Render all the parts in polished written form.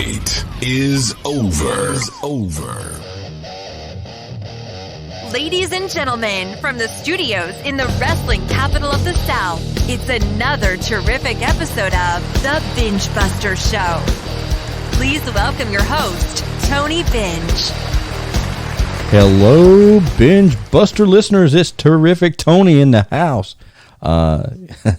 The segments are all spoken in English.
wait is over. Ladies and gentlemen, from the studios in the wrestling capital of the South, it's another terrific episode of The BENGEBUSTER Show. Please welcome your host, Tony Binge. Hello, Binge Buster listeners. It's Terrific Tony in the house.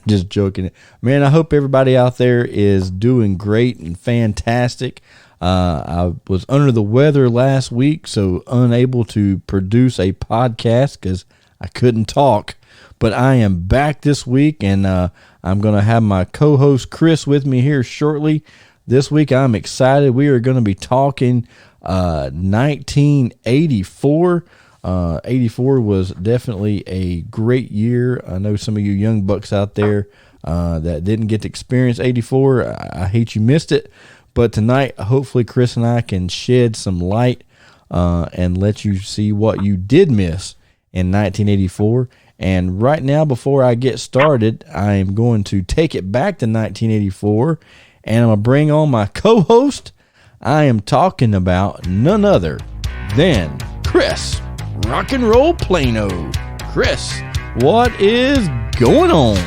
Just joking. Man, I hope everybody out there is doing great and fantastic. I was under the weather last week, so unable to produce a podcast because I couldn't talk. But I am back this week, and I'm going to have my co-host Chris with me here shortly. This week, I'm excited. We are going to be talking 1984. 84 was definitely a great year. I know some of you young bucks out there that didn't get to experience 84. I hate you missed it. But tonight, hopefully, Chris and I can shed some light and let you see what you did miss in 1984. And right now, before I get started, I am going to take it back to 1984, and I'm going to bring on my co-host. I am talking about none other than Chris Rock and Roll Plano. Chris, what is going on?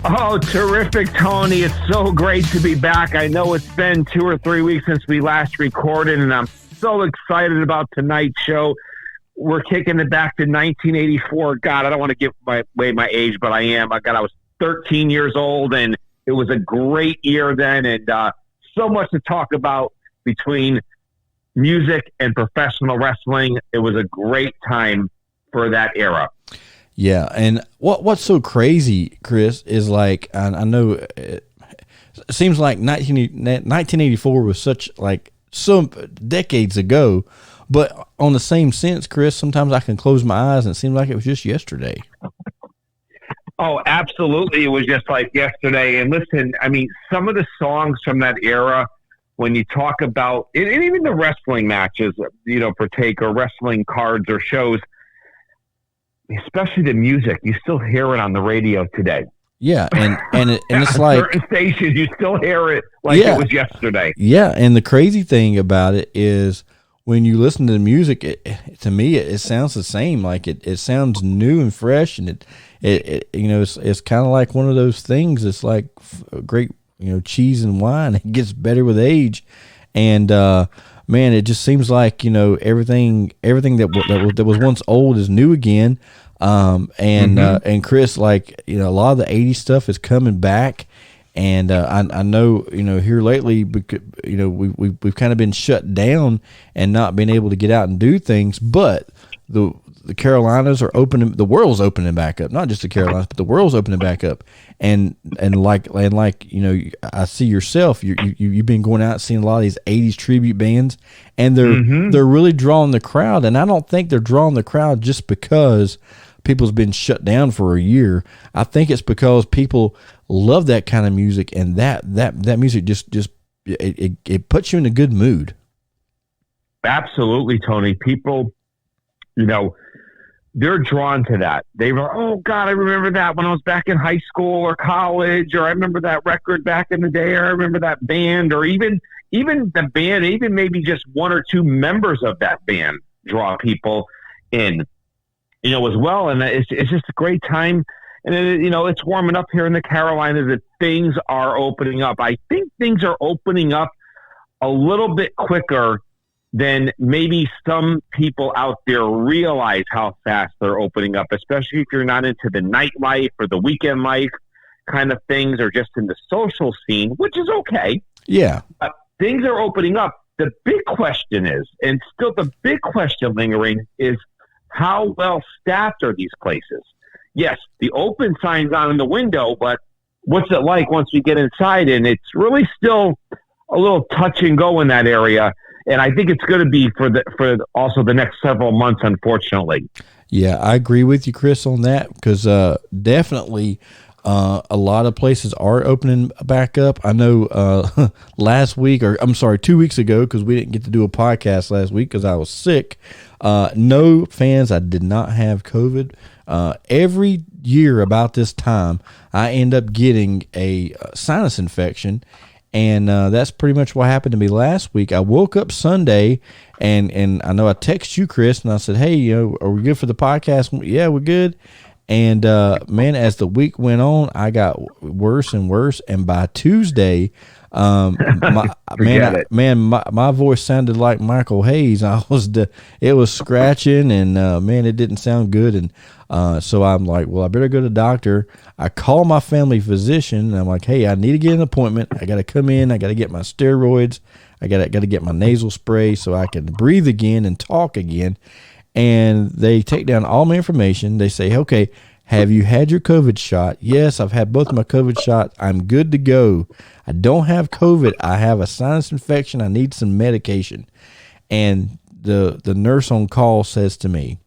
Oh, terrific, Tony. It's so great to be back. I know it's been 2 or 3 weeks since we last recorded, and I'm so excited about tonight's show. We're kicking it back to 1984. God, I don't want to give away my age, but I am. I was 13 years old, and it was a great year then, and so much to talk about between music and professional wrestling. It was a great time for that era. Yeah, and what's so crazy, Chris, is like I know it seems like 1984 was such like some decades ago, but on the same sense, Chris, sometimes I can close my eyes and it seems like it was just yesterday. Oh, absolutely. It was just like yesterday. And listen, I mean, some of the songs from that era, when you talk about, and even the wrestling matches, partake or wrestling cards or shows, especially the music, you still hear it on the radio today. Yeah, and it's like certain stations, you still hear it like it was yesterday. Yeah, and the crazy thing about it is when you listen to the music, to me it sounds the same. Like it sounds new and fresh, and it's kind of like one of those things. It's like great, cheese and wine. It gets better with age, and man, it just seems like everything that was once old is new again. And Chris, like a lot of the '80s stuff is coming back, and I know here lately, we've kind of been shut down and not been able to get out and do things, but the Carolinas are opening, the world's opening back up. Not just the Carolinas, but the world's opening back up. And like I see yourself. You've been going out and seeing a lot of these '80s tribute bands, and they're really drawing the crowd. And I don't think they're drawing the crowd just because people's been shut down for a year. I think it's because people love that kind of music, and that music just it puts you in a good mood. Absolutely, Tony. People, they're drawn to that. They were, oh God, I remember that when I was back in high school or college, or I remember that record back in the day, or I remember that band, or even the band, even maybe just one or two members of that band draw people in, as well. And it's just a great time. And it's warming up here in the Carolinas, that things are opening up. I think things are opening up a little bit quicker than maybe some people out there realize how fast they're opening up, especially if you're not into the nightlife or the weekend life kind of things, or just in the social scene, which is okay. Yeah. But things are opening up. The big question is, and still the big question lingering, is how well staffed are these places? Yes, the open sign's on in the window, but what's it like once we get inside? And it's really still a little touch and go in that area. And I think it's going to be for also the next several months, unfortunately. Yeah, I agree with you, Chris, on that, because definitely a lot of places are opening back up. I know last week, or I'm sorry, 2 weeks ago, because we didn't get to do a podcast last week because I was sick. No, fans, I did not have COVID. Every year about this time, I end up getting a sinus infection. And that's pretty much what happened to me last week. I woke up Sunday, and I know I texted you, Chris, and I said, hey, are we good for the podcast? Yeah, we're good. And, man, as the week went on, I got worse and worse. And by Tuesday, my voice sounded like Michael Hayes. It was scratching, and, man, it didn't sound good. And, so I'm like, well, I better go to the doctor. I call my family physician, and I'm like, hey, I need to get an appointment. I got to come in. I got to get my steroids. I got to get my nasal spray so I can breathe again and talk again. And they take down all my information. They say, okay, have you had your COVID shot? Yes, I've had both of my COVID shots. I'm good to go. I don't have COVID. I have a sinus infection. I need some medication. And the nurse on call says to me,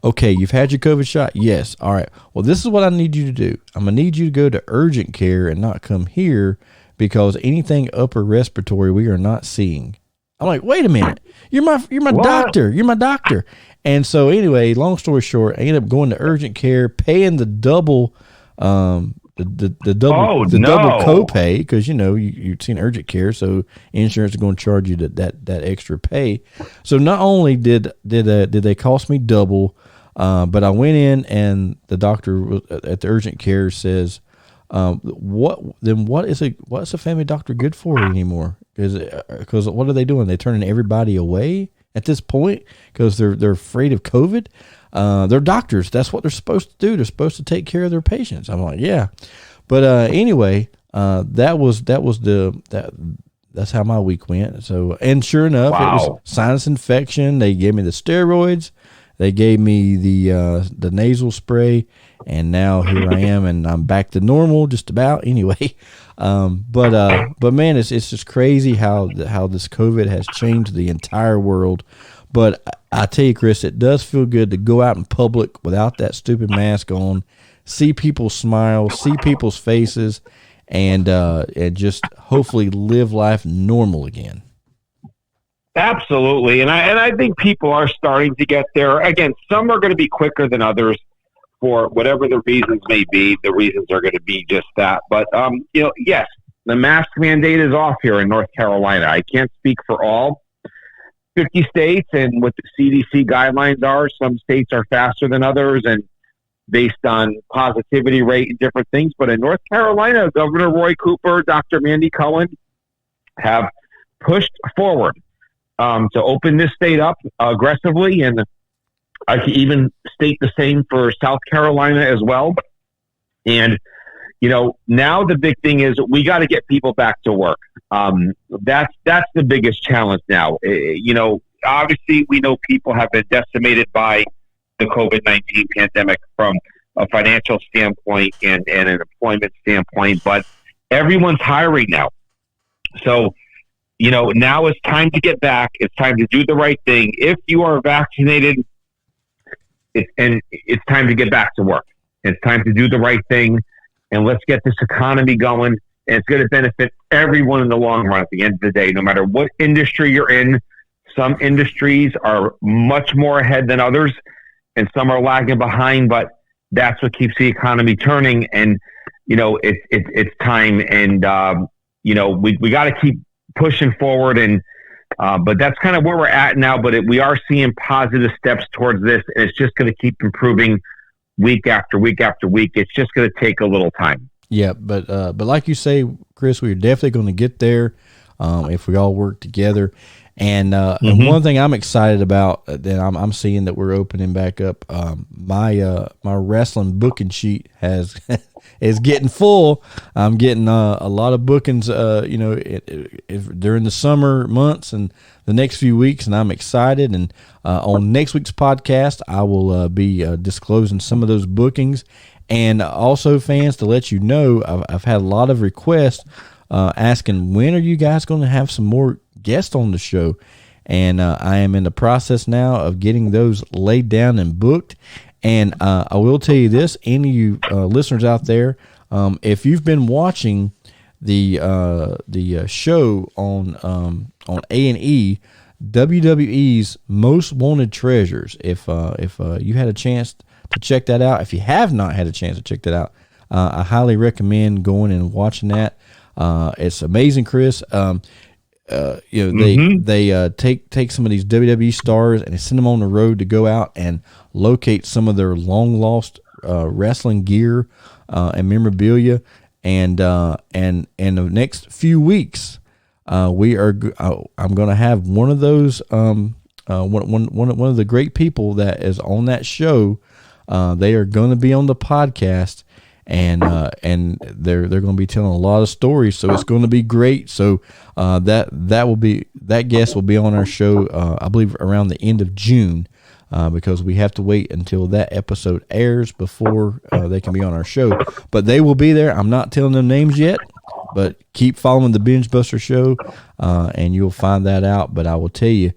okay, you've had your COVID shot? Yes. All right. Well, this is what I need you to do. I'm going to need you to go to urgent care and not come here because anything upper respiratory we are not seeing. I'm like, wait a minute. You're my doctor. You're my doctor. And so anyway, long story short, I ended up going to urgent care, paying the double, the double copay because you've seen urgent care, so insurance is going to charge you that extra pay. So not only did they cost me double, but I went in and the doctor at the urgent care says, what's a family doctor good for anymore? Because what are they doing? They're turning everybody away at this point because they're afraid of COVID. They're doctors. That's what they're supposed to do. They're supposed to take care of their patients. I'm like, yeah. But anyway, that's how my week went. So, and sure enough, It was sinus infection. They gave me the steroids. They gave me the nasal spray, and now here I am, and I'm back to normal, just about. Anyway, but man, it's just crazy how this COVID has changed the entire world. But I tell you, Chris, it does feel good to go out in public without that stupid mask on, see people smile, see people's faces, and just hopefully live life normal again. Absolutely. And I think people are starting to get there. Again, some are going to be quicker than others for whatever the reasons may be. The reasons are going to be just that. But, yes, the mask mandate is off here in North Carolina. I can't speak for all 50 states and what the CDC guidelines are. Some states are faster than others and based on positivity rate and different things. But in North Carolina, Governor Roy Cooper, Dr. Mandy Cohen have pushed forward to open this state up aggressively, and I can even state the same for South Carolina as well. And, now the big thing is we got to get people back to work. That's the biggest challenge now. Obviously we know people have been decimated by the COVID-19 pandemic from a financial standpoint and an employment standpoint, but everyone's hiring now. So, now it's time to get back. It's time to do the right thing. If you are vaccinated, it's time to get back to work. It's time to do the right thing, and let's get this economy going. And it's going to benefit everyone in the long run at the end of the day, no matter what industry you're in. Some industries are much more ahead than others, and some are lagging behind, but that's what keeps the economy turning. And, it's time. And, we got to keep pushing forward, and but that's kind of where we're at now. But we are seeing positive steps towards this, and it's just going to keep improving week after week after week. It's just going to take a little time. Yeah, but like you say, Chris, we're definitely going to get there if we all work together. And and one thing I'm excited about that I'm seeing that we're opening back up. My wrestling booking sheet is getting full. I'm getting a lot of bookings, during the summer months and the next few weeks, and I'm excited. And on next week's podcast, I will be disclosing some of those bookings. And also, fans, to let you know, I've had a lot of requests asking, when are you guys going to have some more guests on the show? And I am in the process now of getting those laid down and booked. And I will tell you this, any of you listeners out there, if you've been watching the show on A&E, WWE's Most Wanted Treasures, if you had a chance to check that out, if you have not had a chance to check that out, I highly recommend going and watching that. It's amazing, Chris. They take some of these WWE stars and they send them on the road to go out and locate some of their long lost wrestling gear and memorabilia. And in the next few weeks, I'm going to have one of those one of the great people that is on that show. They are going to be on the podcast. And they're going to be telling a lot of stories, so it's going to be great. So that guest will be on our show, I believe, around the end of June, because we have to wait until that episode airs before they can be on our show. But they will be there. I'm not telling them names yet, but keep following the Binge Buster Show, and you'll find that out. But I will tell you,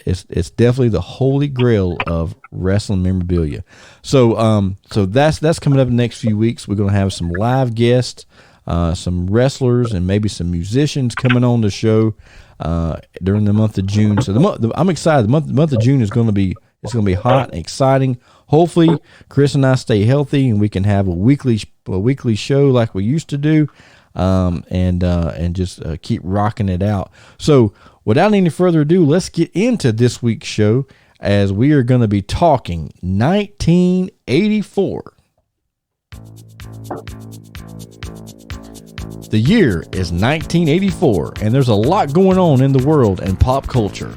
it's definitely the holy grail of wrestling memorabilia. So that's coming up in the next few weeks. We're going to have some live guests, some wrestlers, and maybe some musicians coming on the show during the month of June. So I'm excited. The month of June is going to be hot and exciting. Hopefully, Chris and I stay healthy and we can have a weekly show like we used to do, and just keep rocking it out. So, without any further ado, let's get into this week's show, as we are going to be talking 1984. The year is 1984, and there's a lot going on in the world and pop culture.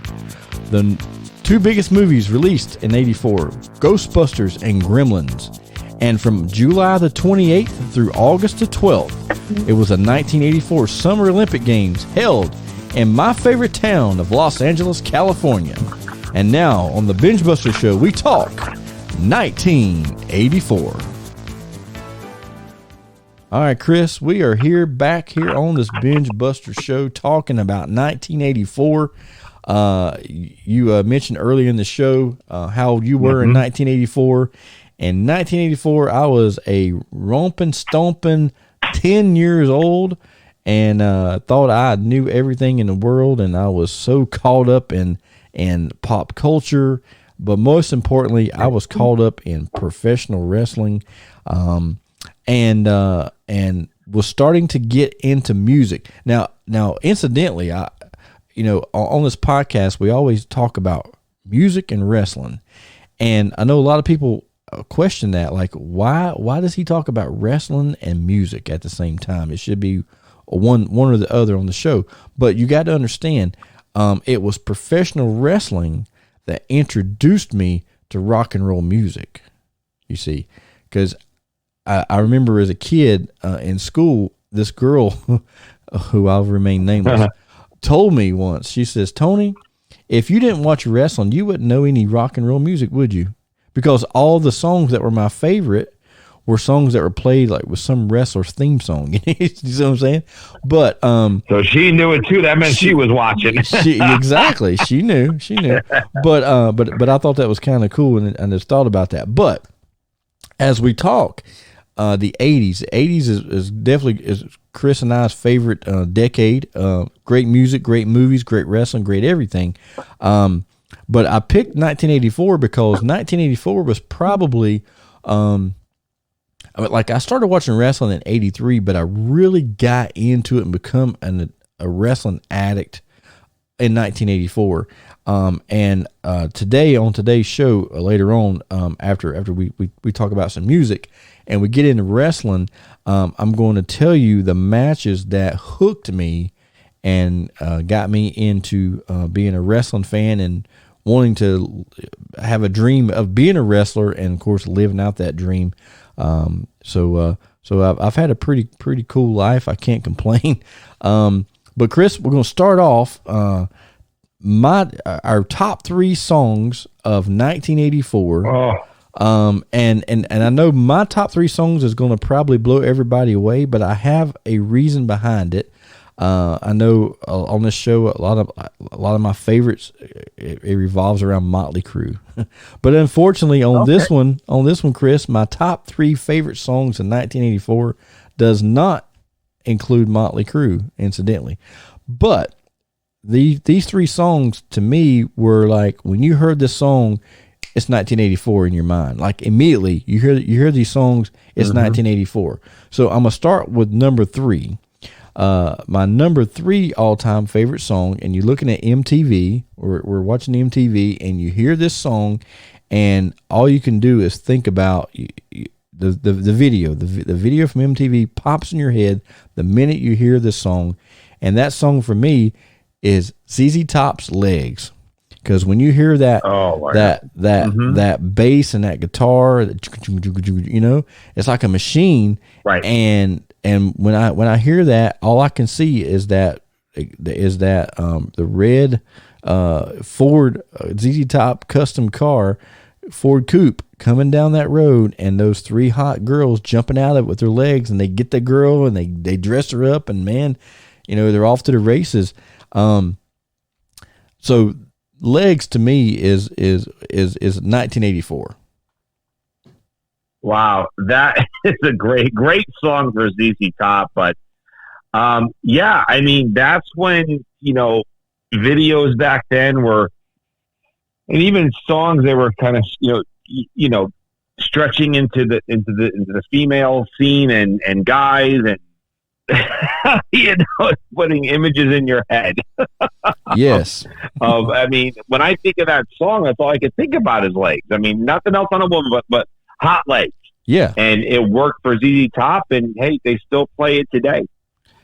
The two biggest movies released in 84, Ghostbusters and Gremlins. And from July the 28th through August the 12th, it was the 1984 Summer Olympic Games held in my favorite town of Los Angeles, California. And now on the Binge Buster Show, we talk 1984. All right, Chris, we are back here on this Binge Buster Show talking about 1984. You mentioned earlier in the show how old you were in 1984. In 1984, I was a romping, stomping 10 years old, and thought I knew everything in the world, and I was so caught up in pop culture, but most importantly, I was caught up in professional wrestling, and was starting to get into music. Now, incidentally, on this podcast, we always talk about music and wrestling, and I know a lot of people question that, like, why does he talk about wrestling and music at the same time? It should be one or the other on the show. But you got to understand, it was professional wrestling that introduced me to rock and roll music, you see, because I remember as a kid in school, this girl who I'll remain nameless told me once, she says, Tony, if you didn't watch wrestling, you wouldn't know any rock and roll music, would you? Because all the songs that were my favorite were songs that were played like with some wrestler's theme song. You see what I'm saying? But so she knew it too. That meant she was watching. Exactly. She knew. But I thought that was kind of cool, and I just thought about that. But as we talk, the 80s is definitely Chris and I's favorite decade. Great music, great movies, great wrestling, great everything. But I picked 1984 because 1984 was probably, I started watching wrestling in 83, but I really got into it and become a wrestling addict in 1984. And today on today's show, later on, after we talk about some music and we get into wrestling, I'm going to tell you the matches that hooked me and got me into being a wrestling fan and wanting to have a dream of being a wrestler, and of course living out that dream. So I've had a pretty cool life. I can't complain. But Chris, we're going to start off our top three songs of 1984. And I know my top three songs is going to probably blow everybody away, but I have a reason behind it. I know on this show a lot of my favorites it revolves around Motley Crue, but unfortunately on this one, Chris, my top three favorite songs in 1984 does not include Motley Crue, incidentally. But these three songs to me were like, when you heard this song, it's 1984 in your mind. Like immediately you hear these songs, it's 1984. So I'm gonna start with number three. My number 3 all-time favorite song, and you're looking at MTV, we're watching MTV, and you hear this song, and all you can do is think about the video. The video from MTV pops in your head the minute you hear this song, and that song for me is ZZ Top's Legs. Because when you hear that that bass and that guitar, it's like a machine, right? And when I hear that, all I can see is that the red Ford ZZ Top custom car, Ford Coupe, coming down that road, and those 3 hot girls jumping out of it with their legs, and they get the girl and they dress her up, and man, they're off to the races. So Legs to me is 1984. Wow, that is a great song for ZZ Top. But yeah, I mean, that's when videos back then were, and even songs, they were kind of stretching into the female scene and guys and putting images in your head. Yes. I mean, when I think of that song, that's all I could think about is legs. I mean, nothing else on a woman, but hot legs. Yeah. And it worked for ZZ Top, and hey, they still play it today.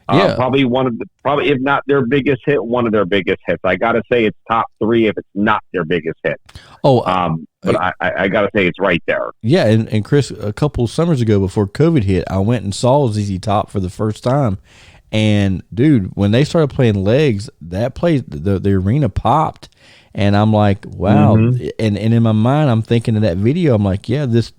Yeah. Probably if not their biggest hit, one of their biggest hits. I got to say it's top 3 if it's not their biggest hit. Oh, but I got to say it's right there. Yeah, and Chris, a couple summers ago before COVID hit, I went and saw ZZ Top for the first time. And dude, when they started playing Legs, that place, the arena popped, and I'm like, wow. Mm-hmm. And in my mind, I'm thinking of that video. I'm like, yeah, this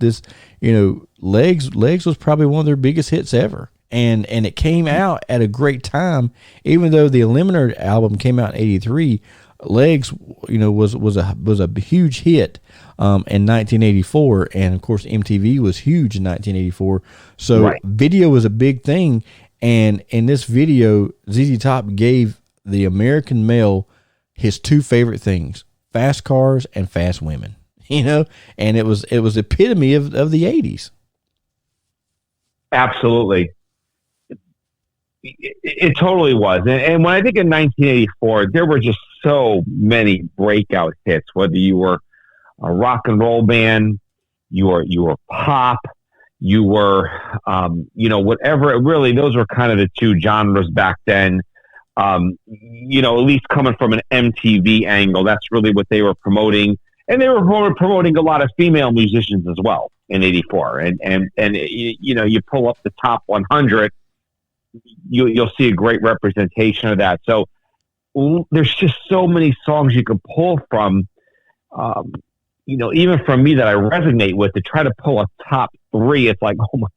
Legs was probably one of their biggest hits ever. And it came out at a great time, even though the Eliminator album came out in '83. Legs, was a huge hit in 1984, and of course MTV was huge in 1984. So right. Video was a big thing, and in this video, ZZ Top gave the American male his 2 favorite things: fast cars and fast women. And it was epitome of the '80s. Absolutely. It totally was. And when I think of 1984, there were just so many breakout hits, whether you were a rock and roll band, you were pop, you were, whatever. Really, those were kind of the 2 genres back then. At least coming from an MTV angle, that's really what they were promoting. And they were promoting a lot of female musicians as well in '84. And you pull up the top 100, you'll see a great representation of that. So there's just so many songs you can pull from, even from me that I resonate with. To try to pull a top 3, it's like, oh my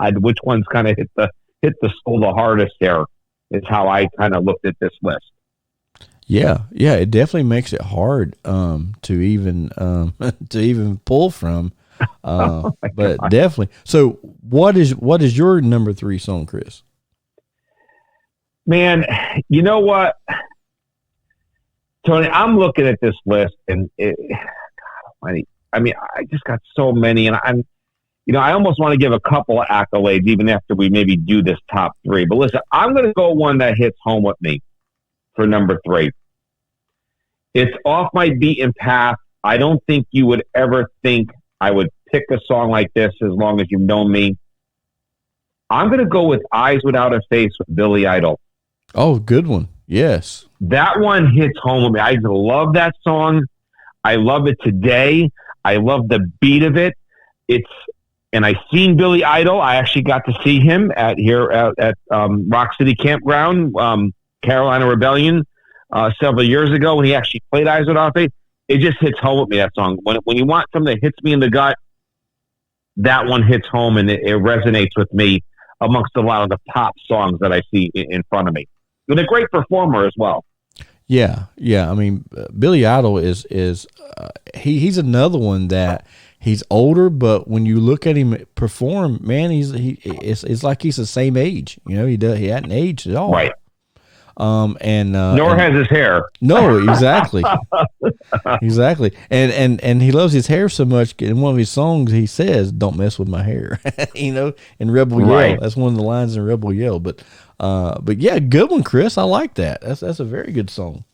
God, which one's kind of hit the soul the hardest there, is how I kind of looked at this list. Yeah, it definitely makes it hard to even pull from. But God. Definitely. So what is your number 3 song, Chris? Man, you know what, Tony, I'm looking at this list, and I just got so many, and I almost want to give a couple of accolades even after we maybe do this top 3. But listen, I'm going to go one that hits home with me for number 3. It's off my beaten path. I don't think you would ever think I would pick a song like this as long as you've known me. I'm going to go with Eyes Without a Face with Billy Idol. Oh, good one. Yes. That one hits home with me. I love that song. I love it today. I love the beat of it. And I seen Billy Idol. I actually got to see him at Rock City Campground, Carolina Rebellion, several years ago when he actually played Eyes Without a Face. It just hits home with me, that song. When you want something that hits me in the gut, that one hits home, and it resonates with me amongst a lot of the pop songs that I see in front of me. And a great performer as well. Yeah. I mean, Billy Idol is he's another one that he's older, but when you look at him perform, man, it's like he's the same age. He hadn't aged at all. Right. Nor has his hair. No, exactly. Exactly. And he loves his hair so much. In one of his songs, he says, "Don't mess with my hair." In Rebel Yell. That's one of the lines in Rebel Yell. But But yeah, good one, Chris. I like that. That's a very good song.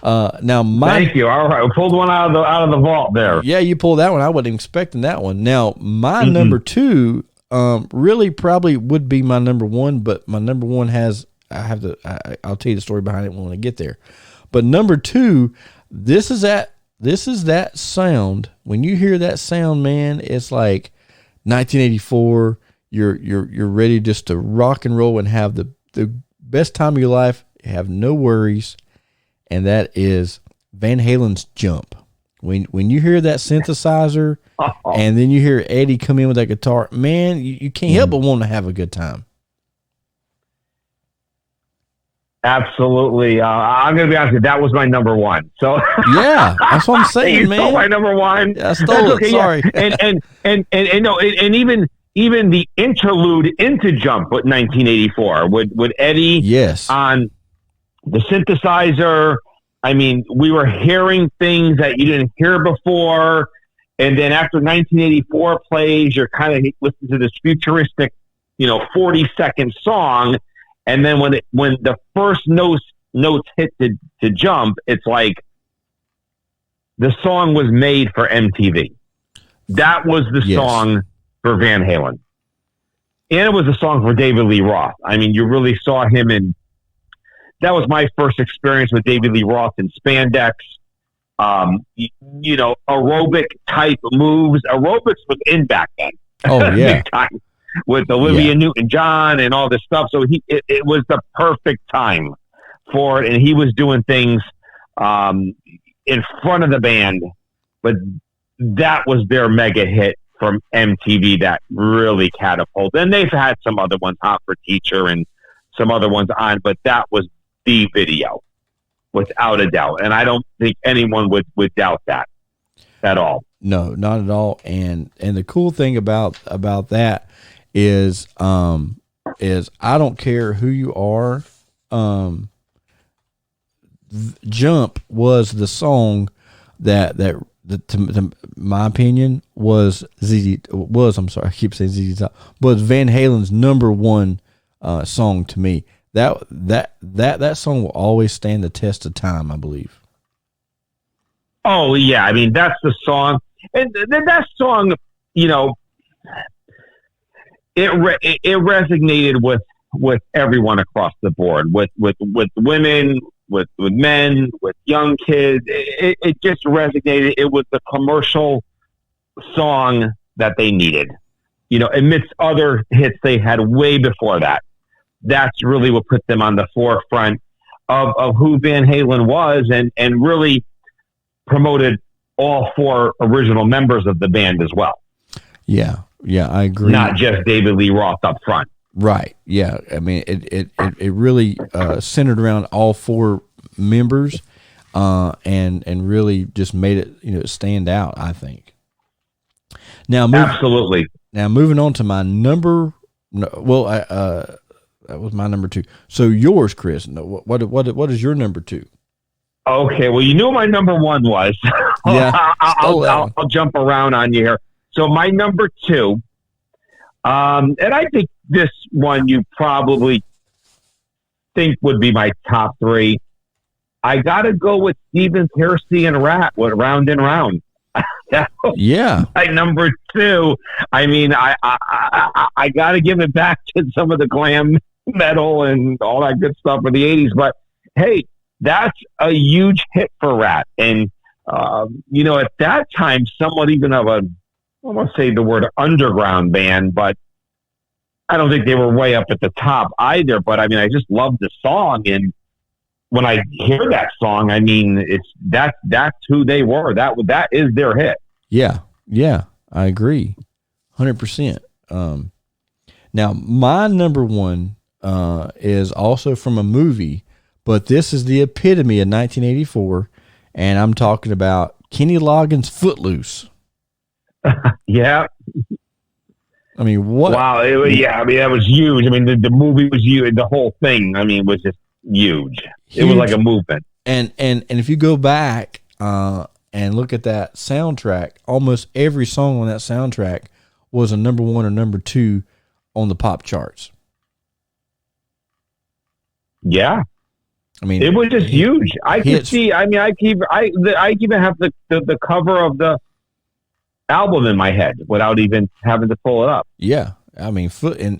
Now thank you. All right, we pulled one out of the vault there. Yeah, you pulled that one. I wasn't expecting that one. Now my number two, really probably would be my number one, but my number one I'll tell you the story behind it when I get there. But number two, this is that sound. When you hear that sound, man, it's like 1984. You're ready just to rock and roll and have the best time of your life. You have no worries. And that is Van Halen's Jump. When you hear that synthesizer and then you hear Eddie come in with that guitar, man, you can't help but want to have a good time. Absolutely. I'm going to be honest with you, that was my number one. So yeah, that's what I'm saying, you man. stole my number one. Yeah, I stole it. Okay, sorry. Yeah. And even the interlude into Jump with 1984 with Eddie on the synthesizer. I mean, we were hearing things that you didn't hear before. And then after 1984 plays, you're kind of listening to this futuristic, 40-second song. And then when the first notes hit to Jump, it's like the song was made for MTV. That was the song for Van Halen. And it was a song for David Lee Roth. I mean, you really saw him that was my first experience with David Lee Roth in spandex. Aerobic type moves. Aerobics was in back then. Oh, yeah. Big time. With Olivia Newton-John and all this stuff. So it was the perfect time for it. And he was doing things in front of the band. But that was their mega hit from MTV that really catapulted. And they've had some other ones, Hot for Teacher and some other ones on, but that was the video without a doubt. And I don't think anyone would doubt that at all. No, not at all. And the cool thing about that is I don't care who you are. Jump was the song that to my opinion was I keep saying ZZ Top, was Van Halen's number one song to me. That song will always stand the test of time, I believe. Oh yeah, I mean that's the song, and that song, it resonated with everyone across the board, with women, with men, with young kids. It just resonated. It was the commercial song that they needed, amidst other hits they had way before that. That's really what put them on the forefront of who Van Halen was, and really promoted all four original members of the band as well. Yeah, I agree. Not just David Lee Roth up front. Right. Yeah. I mean, it really centered around all four members, and really just made it stand out, I think. Now, absolutely. Now moving on to my number. That was my number two. So yours, Chris. What is your number two? Okay, well, you knew what my number one was. Yeah, I'll jump around on you here. So my number two, and I think this one you probably think would be my top three. I got to go with Stephen Pearcy and Rat with Round and Round. Yeah. My number two. I mean, I got to give it back to some of the glam metal and all that good stuff of the 80s. But, hey, that's a huge hit for Rat. And, at that time, somewhat even of I won't say the word underground band, but I don't think they were way up at the top either. But, I mean, I just love the song. And when I hear that song, I mean, that's who they were. That is their hit. Yeah, I agree, 100%. Now my number one is also from a movie, but this is the epitome of 1984, and I'm talking about Kenny Loggins' Footloose. Yeah. I mean, what? Wow. That was huge. I mean, the movie was huge. The whole thing, I mean, was just huge. It was like a movement. And if you go back and look at that soundtrack, almost every song on that soundtrack was a number one or number two on the pop charts. Yeah. I mean, it was just huge. I could see. I mean, I even have the cover of the album in my head without even having to pull it up. Yeah, I mean,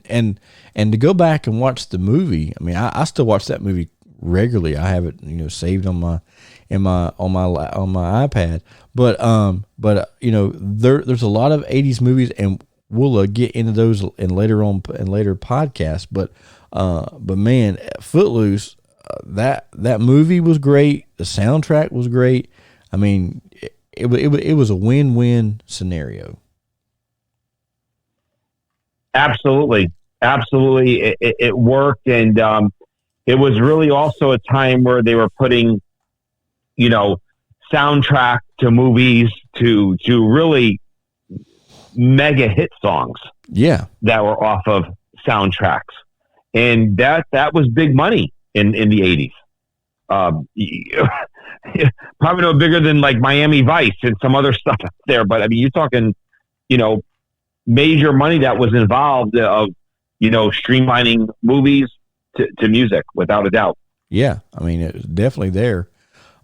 and to go back and watch the movie. I mean, I still watch that movie regularly. I have it, saved on my iPad. But there's a lot of '80s movies, and we'll get into those in later podcasts. But man, Footloose. That movie was great. The soundtrack was great. I mean, it was a win-win scenario. Absolutely. It worked, and it was really also a time where they were putting, soundtrack to movies to really mega hit songs. Yeah, that were off of soundtracks, and that was big money. In the 80s. Probably no bigger than like Miami Vice and some other stuff out there. But I mean, you're talking, major money that was involved of, streamlining movies to music without a doubt. Yeah. I mean, it was definitely there.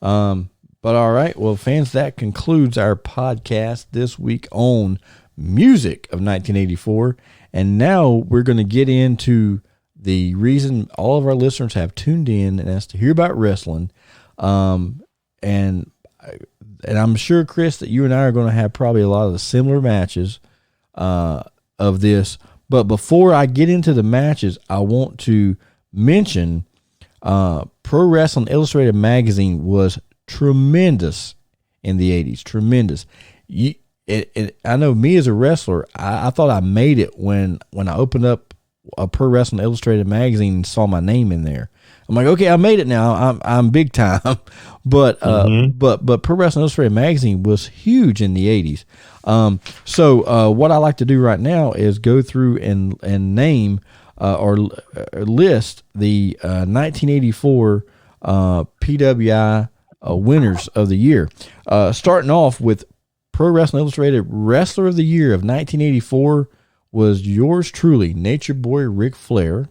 But all right. Well, fans, that concludes our podcast this week on music of 1984. And now we're going to get into the reason all of our listeners have tuned in, and that's to hear about wrestling. And I'm sure, Chris, that you and I are going to have probably a lot of the similar matches of this. But before I get into the matches, I want to mention Pro Wrestling Illustrated magazine was tremendous in the 80s. Tremendous. I know me as a wrestler, I thought I made it when I opened up a Pro Wrestling Illustrated magazine and saw my name in there. I'm like, okay, I made it now. I'm big time. But but Pro Wrestling Illustrated magazine was huge in the 80s. So what I like to do right now is go through and name or list the 1984 PWI winners of the year. Starting off with Pro Wrestling Illustrated Wrestler of the Year of 1984 was yours truly, Nature Boy Ric Flair.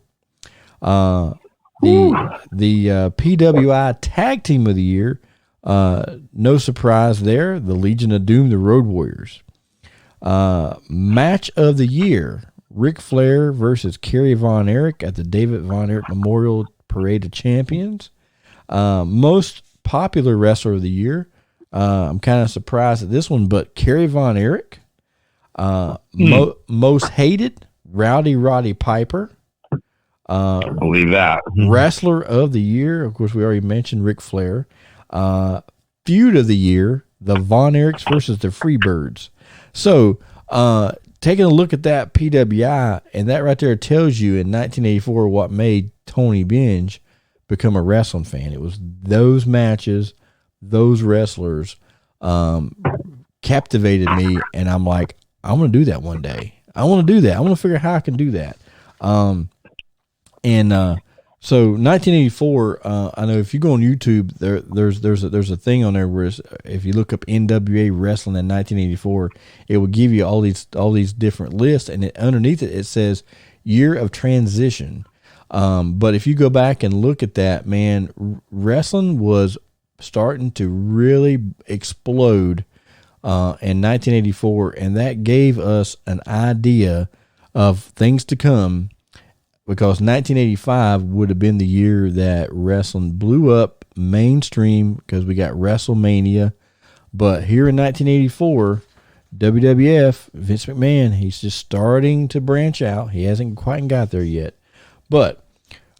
The PWI Tag Team of the Year, no surprise there, the Legion of Doom, the Road Warriors. Match of the Year, Ric Flair versus Kerry Von Erich at the David Von Erich Memorial Parade of Champions. Most popular wrestler of the year, I'm kind of surprised at this one, but Kerry Von Erich. Most hated, Roddy Piper. I believe that. Wrestler of the year, of course, we already mentioned Ric Flair. Feud of the year, the Von Erichs versus the Freebirds. So, taking a look at that PWI, and that right there tells you in 1984 what made Tony Benge become a wrestling fan. It was those matches, those wrestlers captivated me, and I'm like, I'm going to do that one day. I want to do that. I want to figure out how I can do that. So 1984, I know if you go on YouTube, there's a thing on there where if you look up NWA wrestling in 1984, it will give you all these different lists, and underneath it says year of transition. But if you go back and look at that, man, wrestling was starting to really explode in 1984, and that gave us an idea of things to come, because 1985 would have been the year that wrestling blew up mainstream because we got WrestleMania. But here in 1984, WWF, Vince McMahon, he's just starting to branch out. He hasn't quite got there yet. But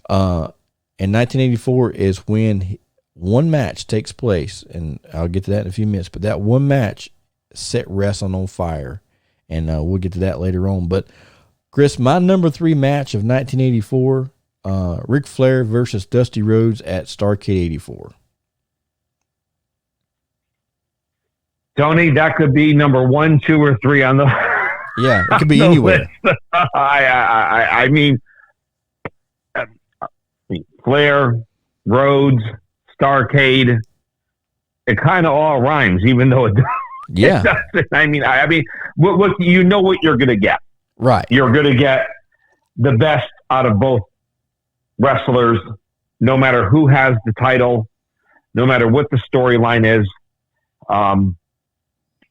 in 1984 is when one match takes place, and I'll get to that in a few minutes, but that one match set wrestling on fire, and we'll get to that later on. But Chris, my number 3 match of 1984, Ric Flair versus Dusty Rhodes at Starrcade 84. Tony, that could be number 1, 2, or 3 on the. Yeah, it could be anywhere. I mean, Flair, Rhodes, Starrcade. It kind of all rhymes, even though it doesn't. Yeah. I mean, what you know what you're going to get. Right. You're going to get the best out of both wrestlers no matter who has the title, no matter what the storyline is,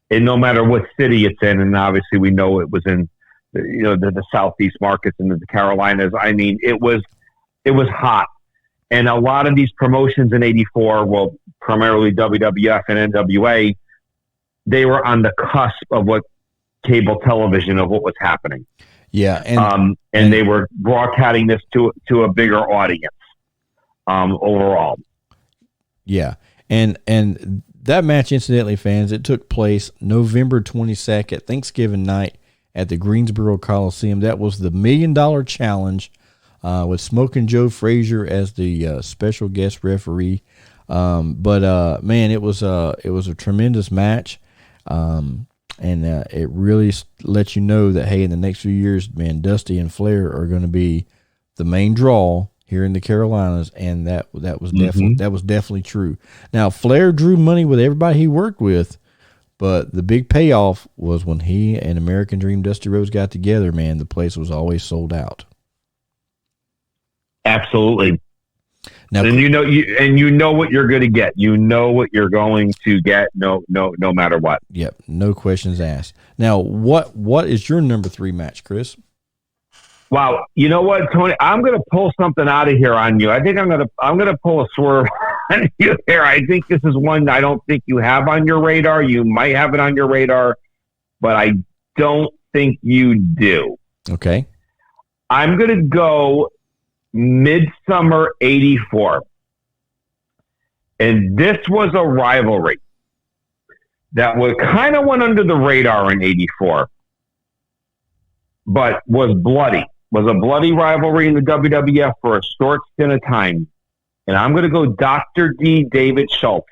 and no matter what city it's in. And obviously we know it was in, the Southeast markets and the Carolinas. I mean, it was hot. And a lot of these promotions in 84, well, primarily WWF and NWA, they were on the cusp of what cable television, of what was happening. Yeah. And they were broadcasting this to a bigger audience, overall. Yeah. And that match, incidentally, fans, it took place November 22nd, Thanksgiving night at the Greensboro Coliseum. That was the $1 Million Challenge, with Smokin' Joe Frazier as the special guest referee. Man, it was a tremendous match. And it really lets you know that, hey, in the next few years, man, Dusty and Flair are going to be the main draw here in the Carolinas, and that was definitely true. Now, Flair drew money with everybody he worked with, but the big payoff was when he and American Dream Dusty Rhodes got together. Man, the place was always sold out. Absolutely. Now, and you know what you're going to get. You know what you're going to get. No matter what. Yep, no questions asked. Now, what is your number 3 match, Chris? Wow, you know what, Tony? I'm going to pull something out of here on you. I think I'm going to pull a swerve on you here. I think this is one I don't think you have on your radar. You might have it on your radar, but I don't think you do. Okay. I'm going to go Midsummer 84. And this was a rivalry that kind of went under the radar in 84, but was bloody. Was a bloody rivalry in the WWF for a short stint of time. And I'm going to go Dr. D. David Schultz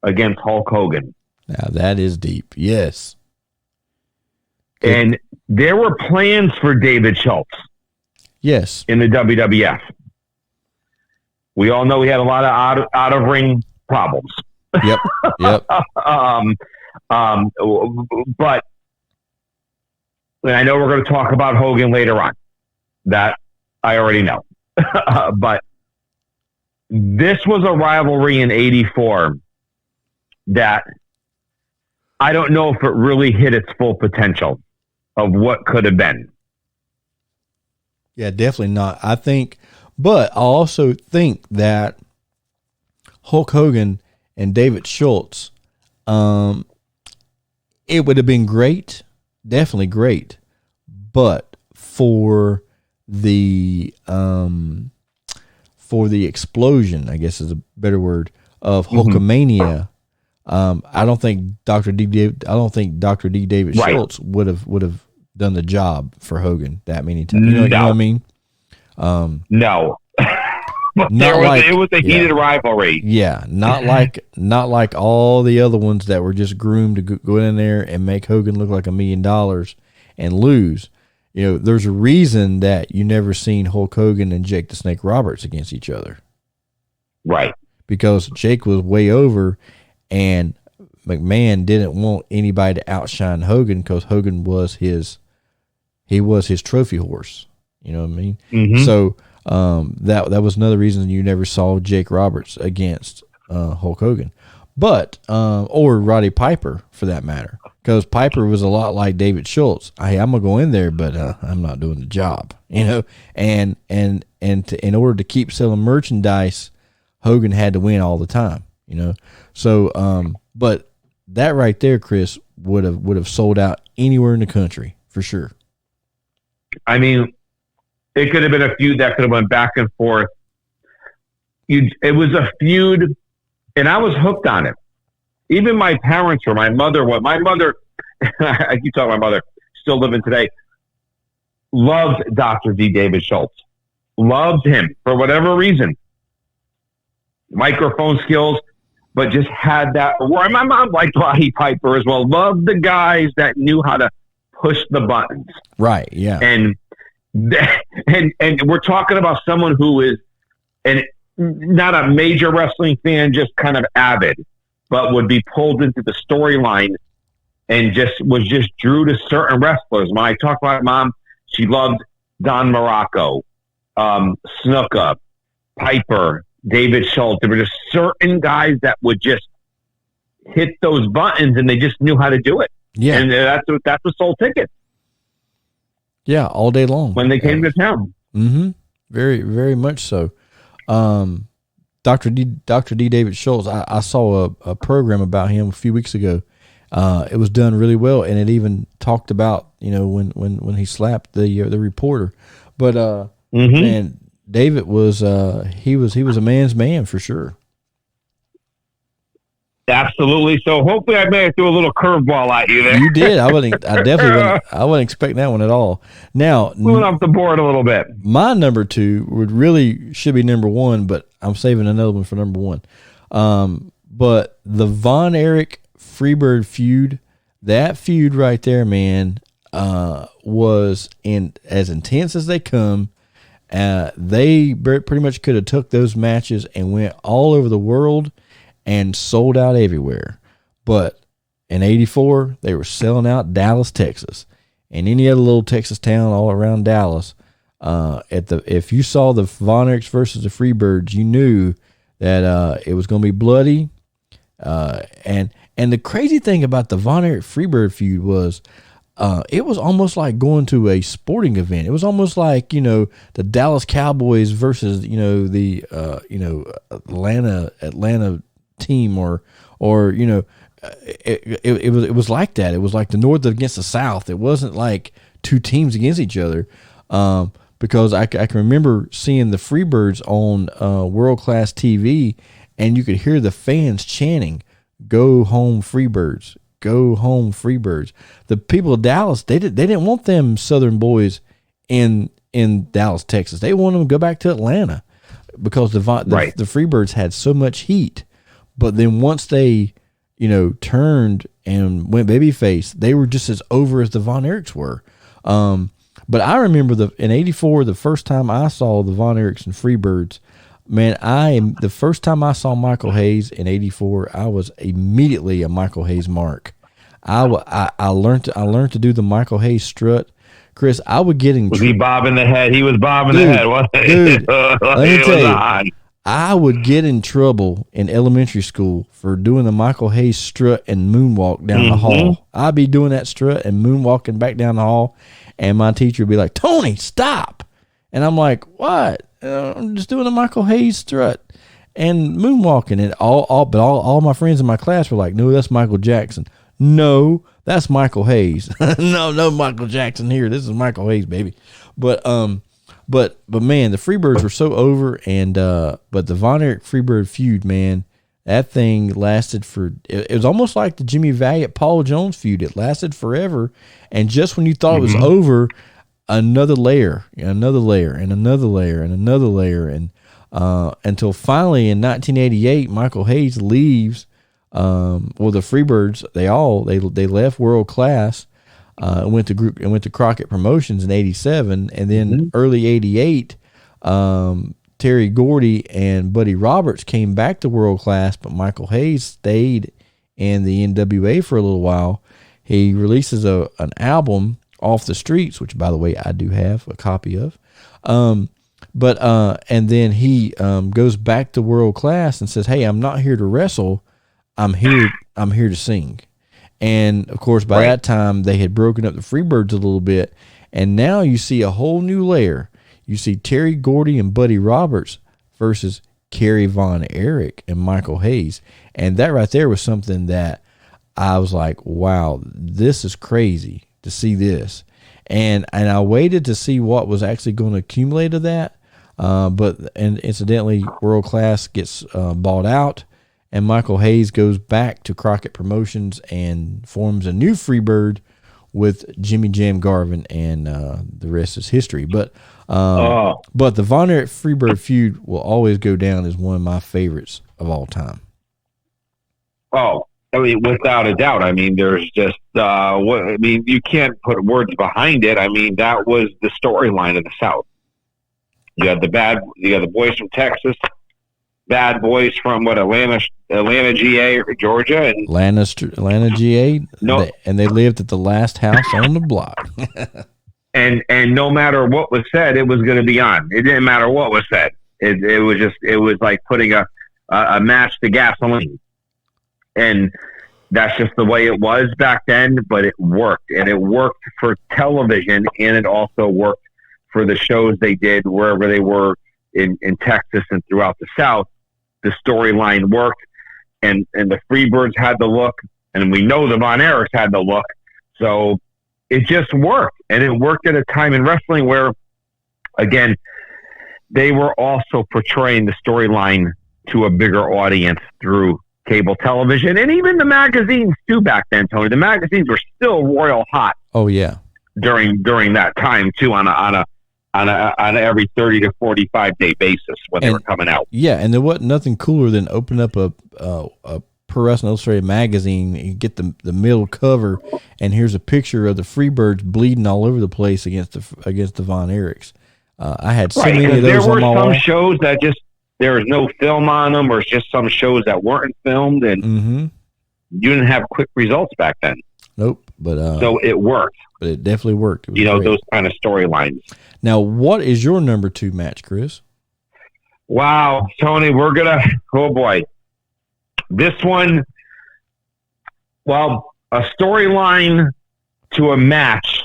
against Hulk Hogan. Now that is deep. Yes. And there were plans for David Schultz. Yes. In the WWF. We all know he had a lot of out of ring problems. Yep. But and I know we're going to talk about Hogan later on. That I already know. But this was a rivalry in 84 that I don't know if it really hit its full potential of what could have been. Yeah, definitely not. I think, but I also think that Hulk Hogan and David Schultz, it would have been great, definitely great, but for the explosion, I guess is a better word, of Hulkamania, I don't think Dr. D. David Right. Schultz would have done the job for Hogan that many times. You know what I mean? No. It was a heated rivalry. Yeah, not like all the other ones that were just groomed to go in there and make Hogan look like $1 million and lose. You know, there's a reason that you never seen Hulk Hogan and Jake the Snake Roberts against each other. Right. Because Jake was way over, and McMahon didn't want anybody to outshine Hogan because Hogan was his trophy horse. You know what I mean? Mm-hmm. So that was another reason you never saw Jake Roberts against Hulk Hogan, but or Roddy Piper for that matter, because Piper was a lot like David Schultz. I'm gonna go in there, but I'm not doing the job. You know, and in order to keep selling merchandise, Hogan had to win all the time. You know, so but that right there, Chris, would have sold out anywhere in the country for sure. I mean, it could have been a feud that could have went back and forth. It was a feud, and I was hooked on it. Even my parents or my mother, I keep talking about my mother, still living today, loved Dr. D. David Schultz. Loved him for whatever reason. Microphone skills, but just had that. My mom liked Roddy Piper as well. Loved the guys that knew how to push the buttons. Right, yeah. And we're talking about someone who is not a major wrestling fan, just kind of avid, but would be pulled into the storyline and was drew to certain wrestlers. When I talk about Mom, she loved Don Morocco, Snuka, Piper, David Schultz. There were just certain guys that would just hit those buttons, and they just knew how to do it. Yeah, and that's what sold tickets. Yeah, all day long when they came to town. Mm-hmm. Very, very much so. Dr. D. David Schultz. I saw a program about him a few weeks ago. It was done really well, and it even talked about when he slapped the reporter. But man, David was he was a man's man for sure. Absolutely. So hopefully I may have threw a little curveball at you there. You did. I definitely wasn't expecting that one at all. Now, moving off the board a little bit. My number 2 should be number 1, but I'm saving another one for number 1. But the Von Erich Freebird feud, that feud right there, man, was as intense as they come. They pretty much could have took those matches and went all over the world and sold out everywhere. But in '84, they were selling out Dallas, Texas, and any other little Texas town all around Dallas. If you saw the Von Erichs versus the Freebirds, you knew that it was going to be bloody. And the crazy thing about the Von Erich Freebird feud was, it was almost like going to a sporting event. It was almost like, the Dallas Cowboys versus, the Atlanta team or it was like that. It was like the North against the South. It wasn't like two teams against each other. Because I can remember seeing the Freebirds on World Class TV, and you could hear the fans chanting, "Go home Freebirds. Go home Freebirds." The people of Dallas, they didn't want them Southern boys in Dallas, Texas. They wanted them to go back to Atlanta because the Freebirds had so much heat. But then once they, turned and went babyface, they were just as over as the Von Erichs were. But I remember in '84, the first time I saw the Von Erichs and Freebirds, man, the first time I saw Michael Hayes in '84, I was immediately a Michael Hayes mark. I learned to do the Michael Hayes strut. Chris, I would get in. Was he bobbing the head? He was bobbing the head, wasn't he? Dude, let me tell you, I would get in trouble in elementary school for doing the Michael Hayes strut and moonwalk down the hall. I'd be doing that strut and moonwalking back down the hall, and my teacher would be like, "Tony, stop!" And I'm like, "What? I'm just doing the Michael Hayes strut and moonwalking." And all my friends in my class were like, "No, that's Michael Jackson." "No, that's Michael Hayes." No Michael Jackson here. This is Michael Hayes, baby. But man, the Freebirds were so over, and but the Von Erich Freebird feud, man, that thing lasted for. It was almost like the Jimmy Valiant Paul Jones feud. It lasted forever, and just when you thought it was over, another layer, another layer, and another layer, and another layer, and until finally in 1988, Michael Hayes leaves. The Freebirds they left World Class. Went to Crockett Promotions in '87, and then early '88, Terry Gordy and Buddy Roberts came back to World Class, but Michael Hayes stayed in the NWA for a little while. He releases an album, Off the Streets, which, by the way, I do have a copy of. And then he goes back to World Class and says, "Hey, I'm not here to wrestle. I'm here to sing." And, of course, by that time, they had broken up the Freebirds a little bit. And now you see a whole new layer. You see Terry Gordy and Buddy Roberts versus Kerry Von Erich and Michael Hayes. And that right there was something that I was like, wow, this is crazy to see this. And I waited to see what was actually going to accumulate of that. But incidentally, World Class gets bought out. And Michael Hayes goes back to Crockett Promotions and forms a new Freebird with Jimmy Jam Garvin, and the rest is history. But the Von Erich Freebird feud will always go down as one of my favorites of all time. Oh, I mean, without a doubt. I mean, there's just you can't put words behind it. I mean, that was the storyline of the South. You had the boys from Texas. Bad boys from Atlanta, GA, or Georgia, and Atlanta, GA. No, and they lived at the last house on the block. and no matter what was said, it was going to be on. It didn't matter what was said. It was like putting a match to gasoline. And that's just the way it was back then, but it worked. And it worked for television, and it also worked for the shows they did wherever they were in Texas and throughout the South. The storyline worked, and the Freebirds had the look, and we know the Von Erichs had the look. So it just worked. And it worked at a time in wrestling where, again, they were also portraying the storyline to a bigger audience through cable television, and even the magazines too back then, Tony. The magazines were still royal hot. Oh yeah, during that time too, on a every 30 to 45 day basis when they were coming out. Yeah, and there wasn't nothing cooler than open up a Pro Wrestling Illustrated magazine. You get the middle cover, and here's a picture of the Freebirds bleeding all over the place against the Von Erichs. I had so many of those. There were on my some wall. shows that just there was no film on them, or just some shows that weren't filmed, and you didn't have quick results back then. Nope, but so it worked. But it definitely worked. It was great. Those kind of storylines. Now, what is your number 2 match, Chris? Wow, Tony, we're gonna. Oh boy, this one. Well, a storyline to a match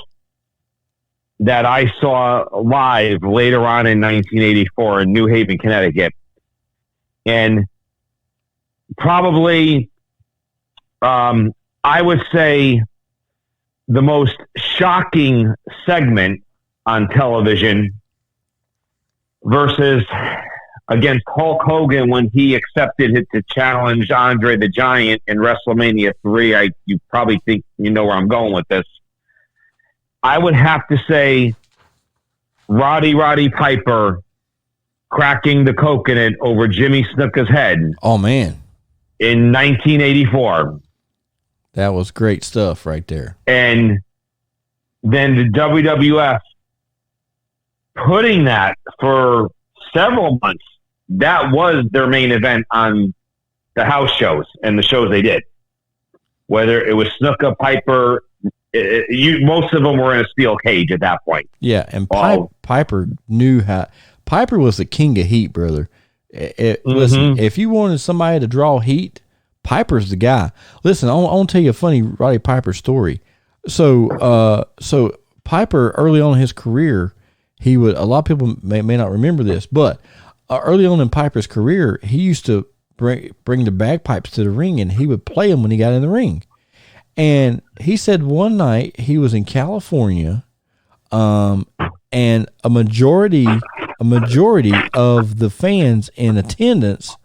that I saw live later on in 1984 in New Haven, Connecticut. And probably, I would say the most shocking segment on television versus against Hulk Hogan when he accepted it to challenge Andre the Giant in WrestleMania 3. You probably think you know where I'm going with this. I would have to say Roddy Piper cracking the coconut over Jimmy Snuka's head. Oh, man. In 1984. That was great stuff right there. And then the WWF putting that for several months. That was their main event on the house shows and the shows they did. Whether it was Snuka, Piper, most of them were in a steel cage at that point. Yeah, and Piper knew how. Piper was the king of heat, brother. Listen, if you wanted somebody to draw heat, Piper's the guy. Listen, I want to tell you a funny Roddy Piper story. So Piper, early on in his career, he would. A lot of people may not remember this, but early on in Piper's career, he used to bring the bagpipes to the ring, and he would play them when he got in the ring. And he said one night he was in California, and a majority of the fans in attendance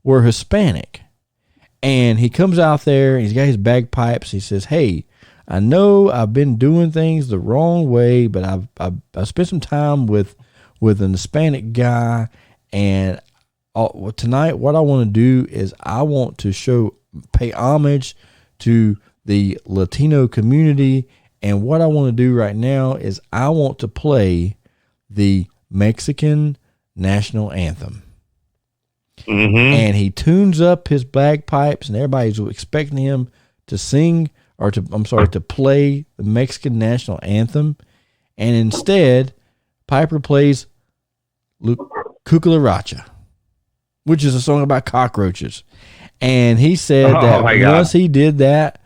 were Hispanic. And he comes out there, and he's got his bagpipes. He says, "Hey, I know I've been doing things the wrong way, but I've spent some time with an Hispanic guy, and tonight what I want to do is I want to pay homage to the Latino community, and what I want to do right now is I want to play the Mexican national anthem." And he tunes up his bagpipes, and everybody's expecting him to sing to play the Mexican national anthem. And instead, Piper plays Cucaracha, which is a song about cockroaches. And he said that once he did that,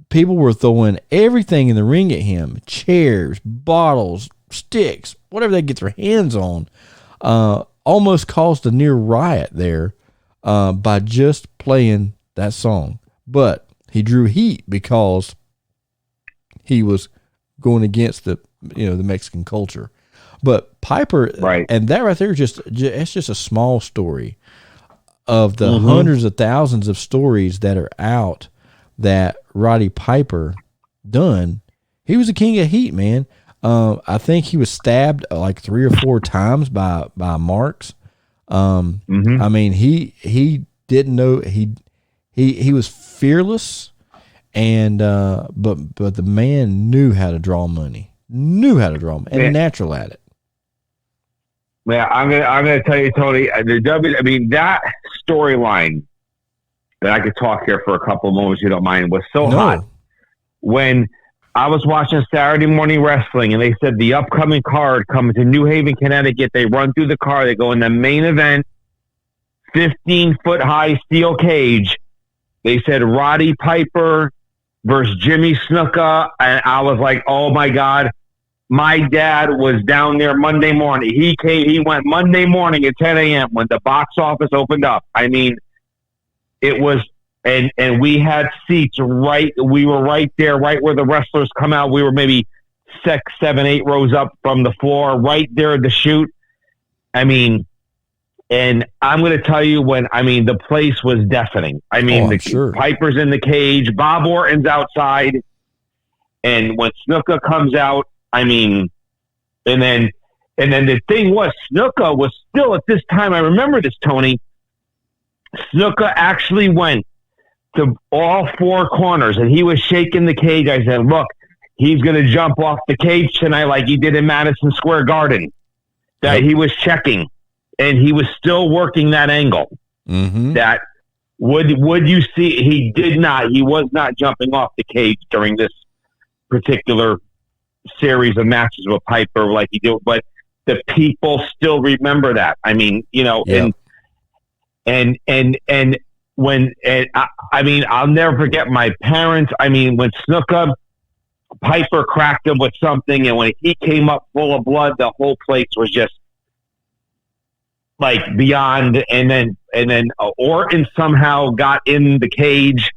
people were throwing everything in the ring at him, chairs, bottles, sticks, whatever they get their hands on. Almost caused a near riot there by just playing that song. But he drew heat because he was going against the Mexican culture. But Piper, right. And that right there, it's just a small story of the hundreds of thousands of stories that are out that Roddy Piper done. He was a king of heat, man. I think he was stabbed like 3 or 4 times by marks. I mean, he didn't know he was fearless, and but the man knew how to draw money, and natural at it. Yeah, I'm gonna tell you, Tony. That storyline that I could talk here for a couple of moments, if you don't mind, was so hot when I was watching Saturday Morning Wrestling, and they said the upcoming card comes to New Haven, Connecticut. They run through the car. They go in the main event, 15-foot high steel cage. They said Roddy Piper versus Jimmy Snuka, and I was like, oh my God. My dad was down there Monday morning. He went Monday morning at 10 a.m. when the box office opened up. I mean, it was, and we had seats we were right there, right where the wrestlers come out. We were maybe 6, 7, 8 rows up from the floor, right there at the shoot. I mean, and I'm going to tell you the place was deafening. I mean, sure. Piper's in the cage, Bob Orton's outside, and when Snuka comes out, I mean, and then the thing was, Snuka was still at this time. I remember this, Tony. Snuka actually went to all 4 corners, and he was shaking the cage. I said, "Look, he's going to jump off the cage tonight, like he did in Madison Square Garden." That he was checking, and he was still working that angle. Mm-hmm. That would you see? He did not. He was not jumping off the cage during this particular series of matches with Piper like he did, but the people still remember that. I mean, and when I'll never forget my parents. I mean, when Snuka, Piper cracked him with something, and when he came up full of blood, the whole place was just like beyond. And then Orton somehow got in the cage,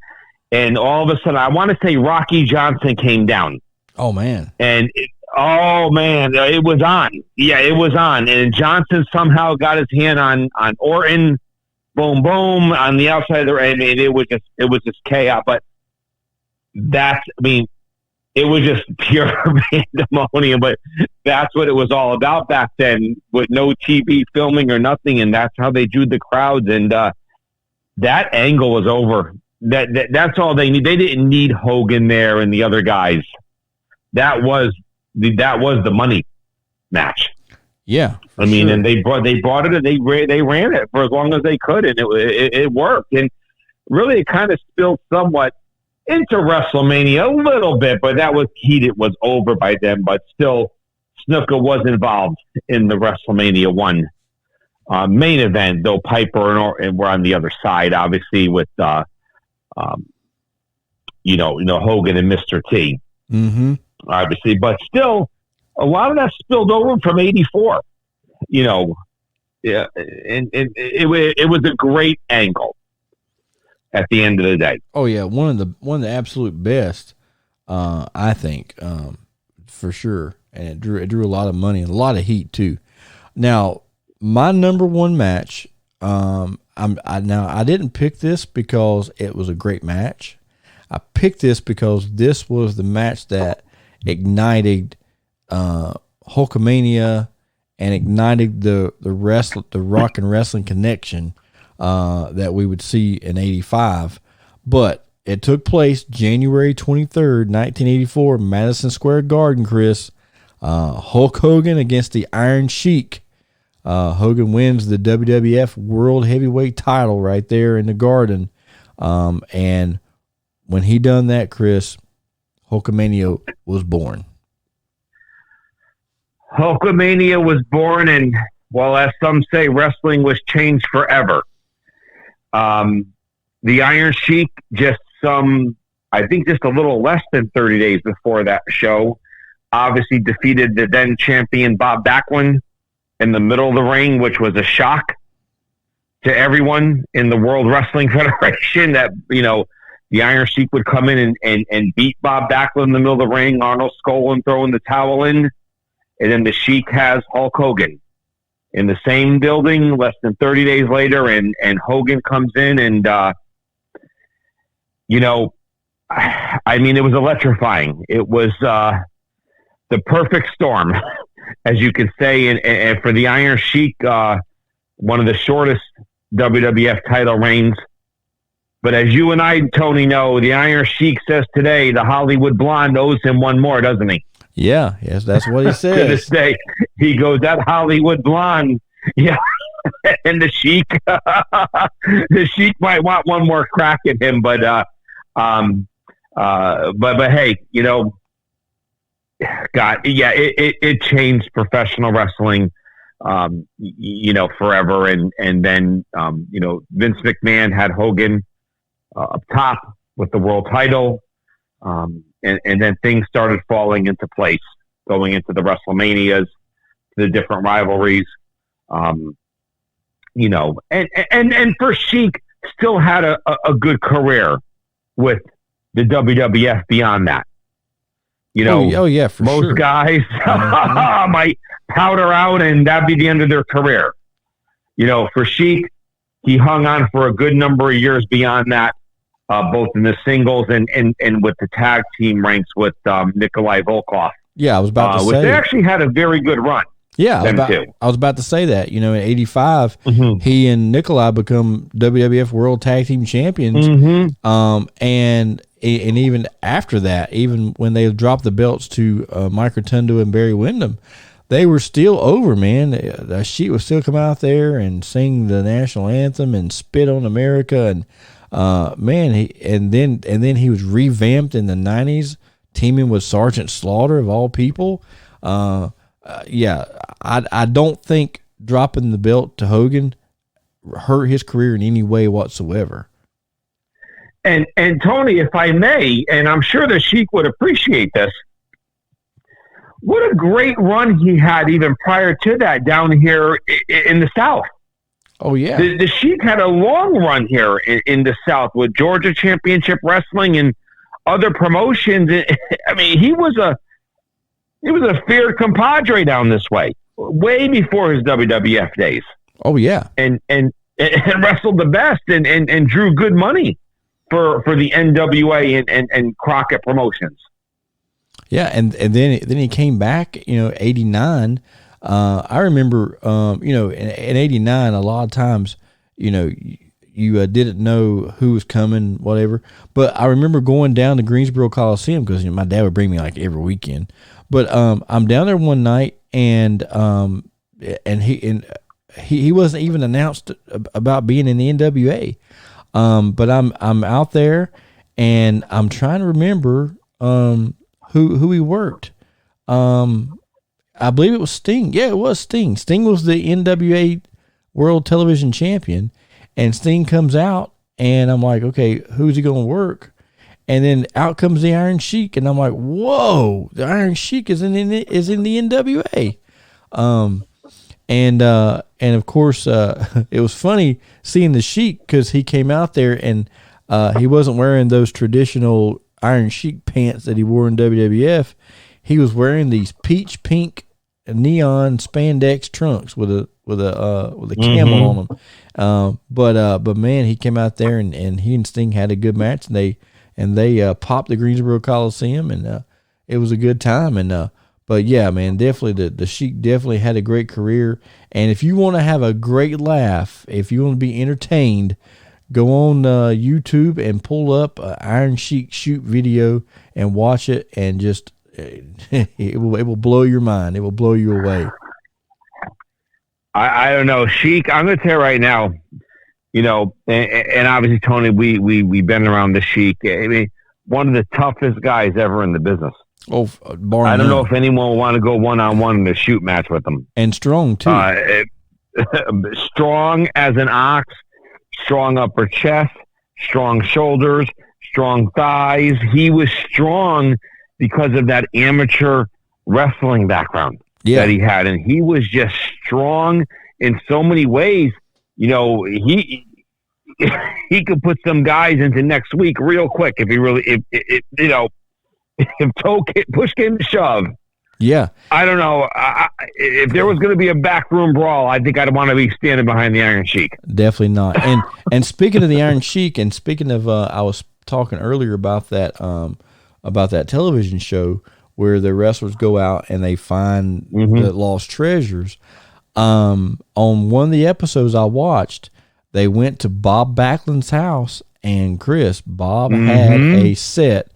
and all of a sudden, I want to say Rocky Johnson came down. Oh, man. And it was on. Yeah, it was on. And Johnson somehow got his hand on Orton. Boom, boom, on the outside of the ring. I mean, it was just chaos. But it was just pure pandemonium. But that's what it was all about back then, with no TV filming or nothing. And that's how they drew the crowds. And that angle was over. That's all they need. They didn't need Hogan there and the other guys. That was the money match. Yeah, I mean, sure. And they brought it, and they ran it for as long as they could, and it worked. And really, it kind of spilled somewhat into WrestleMania a little bit, but that was heated. It was over by then, but still, Snuka was involved in the WrestleMania 1 main event, though Piper and Orton were on the other side, obviously with Hogan and Mr. T. Mm-hmm. Obviously, but still, a lot of that spilled over from '84. Yeah, and it was a great angle at the end of the day. Oh yeah, one of the absolute best, I think, for sure, and it drew a lot of money and a lot of heat too. Now, my number one match, I didn't pick this because it was a great match. I picked this because this was the match that ignited Hulkamania and ignited the rock and wrestling connection that we would see in '85. But it took place January 23rd, 1984, Madison Square Garden, Chris. Hulk Hogan against the Iron Sheik. Hogan wins the WWF World Heavyweight title right there in the Garden. And when he done that, Chris, Hulkamania was born. Hulkamania was born, and, well, as some say, wrestling was changed forever. The Iron Sheik, I think just a little less than 30 days before that show, obviously defeated the then champion Bob Backlund in the middle of the ring, which was a shock to everyone in the World Wrestling Federation that, the Iron Sheik would come in and beat Bob Backlund in the middle of the ring, Arnold Skaaland throwing the towel in, and then the Sheik has Hulk Hogan in the same building less than 30 days later, and Hogan comes in and, it was electrifying. It was the perfect storm, as you could say, and for the Iron Sheik, one of the shortest WWF title reigns. But as you and I, Tony, know, the Iron Sheik says today the Hollywood Blonde owes him one more, doesn't he? Yeah, yes, that's what he says. To this day, he goes, that Hollywood Blonde, yeah. And the Sheik might want one more crack at him, but hey, God, yeah, it changed professional wrestling, forever. And then, Vince McMahon had Hogan up top with the world title. And then things started falling into place, going into the WrestleManias, the different rivalries. And for Sheik still had a good career with the WWF beyond that. Oh yeah, for most sure. guys might powder out and that'd be the end of their career. For Sheik, he hung on for a good number of years beyond that, both in the singles and with the tag team ranks with Nikolai Volkov. Yeah, I was about to say. They actually had a very good run. Yeah, I was about to say that. In '85, Mm-hmm. he and Nikolai become WWF World Tag Team Champions. Mm-hmm. And even after that, even when they dropped the belts to Mike Rotundo and Barry Windham, they were still over, man. The Sheik would still come out there and sing the national anthem and spit on America, and then he was revamped in the '90s, teaming with Sergeant Slaughter of all people. I don't think dropping the belt to Hogan hurt his career in any way whatsoever. And Tony, if I may, and I'm sure the Sheik would appreciate this, what a great run he had even prior to that down here in the South. Oh, yeah. The Sheik had a long run here in the South with Georgia Championship Wrestling and other promotions. I mean, he was a feared compadre down this way before his WWF days. Oh, yeah. And wrestled the best and drew good money for the NWA and Crockett Promotions. Yeah, and then he came back, '89. I remember, in '89, a lot of times, you didn't know who was coming, whatever. But I remember going down to Greensboro Coliseum because my dad would bring me like every weekend. But I'm down there one night, and he wasn't even announced about being in the NWA. But I'm out there, and I'm trying to remember who he worked. I believe it was Sting. Yeah, it was Sting. Sting was the NWA World Television Champion, and Sting comes out, and I'm like, okay, who's he going to work? And then out comes the Iron Sheik, and I'm like, whoa, the Iron Sheik is in the NWA. And of course, it was funny seeing the Sheik because he came out there and he wasn't wearing those traditional Iron Sheik pants that he wore in WWF. He was wearing these peach pink neon spandex trunks with a camel on them. But man, he came out there and he and Sting had a good match, and they popped the Greensboro Coliseum, and it was a good time. And but yeah, man, definitely the Sheik definitely had a great career. And if you want to have a great laugh, if you want to be entertained, go on YouTube and pull up Iron Sheik shoot video and watch it, and just it will blow your mind. It will blow you away. I don't know, Sheik. I'm going to tell you right now, and obviously Tony, we've been around the Sheik. I mean, one of the toughest guys ever in the business. Oh, I don't know if anyone will want to go one-on-one in a shoot match with him. And strong too. Strong as an ox, strong upper chest, strong shoulders, strong thighs. He was strong because of that amateur wrestling background that he had, and he was just strong in so many ways. He could put some guys into next week real quick if he really, if push came to shove. Yeah. I don't know. If there was going to be a backroom brawl, I think I'd want to be standing behind the Iron Sheik. Definitely not. And speaking of the Iron Sheik, and speaking of, I was talking earlier about that television show where the wrestlers go out and they find the lost treasures. On one of the episodes I watched, they went to Bob Backlund's house, and Bob had a set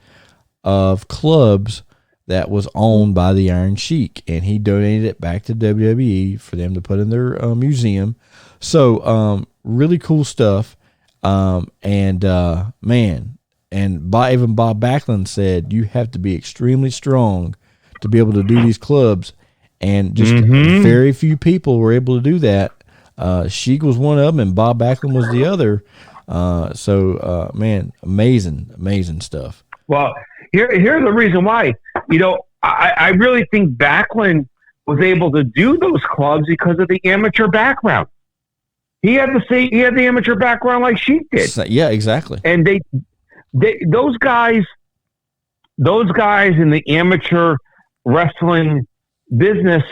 of clubs that was owned by the Iron Sheik, and he donated it back to WWE for them to put in their museum. So really cool stuff. Man, and even Bob Backlund said you have to be extremely strong to be able to do these clubs, and just very few people were able to do that. Sheik was one of them, and Bob Backlund was the other. Man, amazing stuff. Well, here's the reason why. I really think Backlund was able to do those clubs because of the amateur background. He had the amateur background like Sheik did. Yeah, exactly. And those guys in the amateur wrestling business,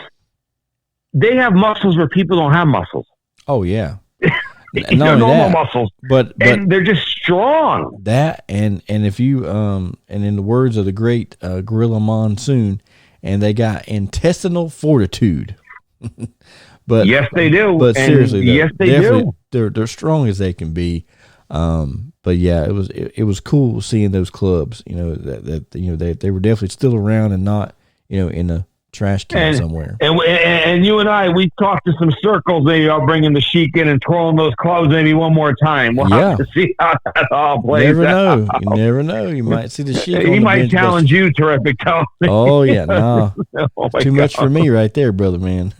they have muscles where people don't have muscles. Oh yeah. They're normal muscles, but they're just strong. That and if you and in the words of the great Gorilla Monsoon, and they got intestinal fortitude. But yes, they do. But seriously, yes, they do. They're strong as they can be. But yeah, it was cool seeing those clubs. They were definitely still around and not in a trash can somewhere. And you and I, we talked to some circles. Maybe I'll bring in the Sheik in and throw in those clubs maybe one more time. We'll have to see how that all plays out. You never know. You might see the Sheik. He might challenge you, Terrific Tony. Oh yeah, no, too much for me right there, brother man.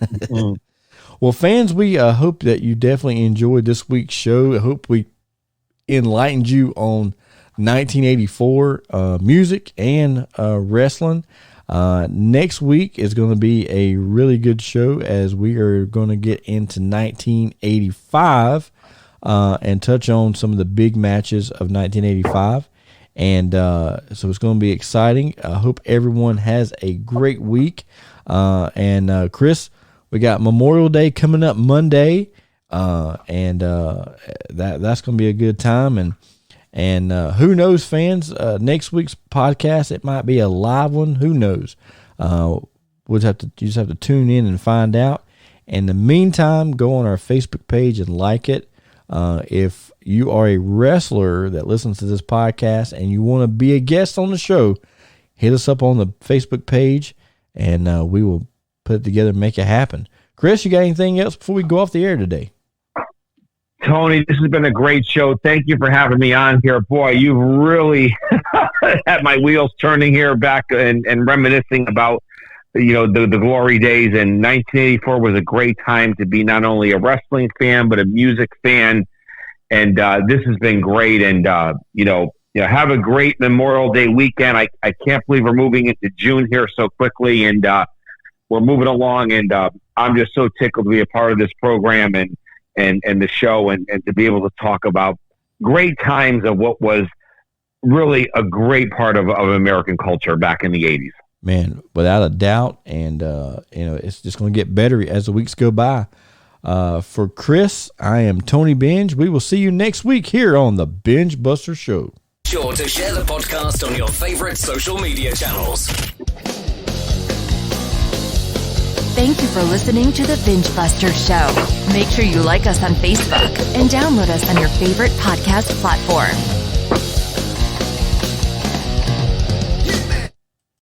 Well, fans, we hope that you definitely enjoyed this week's show. I hope we enlightened you on 1984 music and wrestling. Next week is going to be a really good show, as we are going to get into 1985 and touch on some of the big matches of 1985. And so it's going to be exciting. I hope everyone has a great week. And Chris, we got Memorial Day coming up Monday, and that's going to be a good time. And who knows, fans? Next week's podcast, it might be a live one. Who knows? You just have to tune in and find out. In the meantime, go on our Facebook page and like it. If you are a wrestler that listens to this podcast and you want to be a guest on the show, hit us up on the Facebook page, and we will put it together and make it happen. Chris, you got anything else before we go off the air today? Tony, this has been a great show. Thank you for having me on here. Boy, you've really had my wheels turning here back and reminiscing about, the glory days. And 1984 was a great time to be not only a wrestling fan, but a music fan. And this has been great. And, have a great Memorial Day weekend. I can't believe we're moving into June here so quickly. And we're moving along. And I'm just so tickled to be a part of this program and the show and to be able to talk about great times of what was really a great part of American culture back in the 80s. Man, without a doubt. And, it's just going to get better as the weeks go by. For Chris, I am Tony Binge. We will see you next week here on the Binge Buster Show. Sure to share the podcast on your favorite social media channels. Thank you for listening to the Binge Buster Show. Make sure you like us on Facebook and download us on your favorite podcast platform.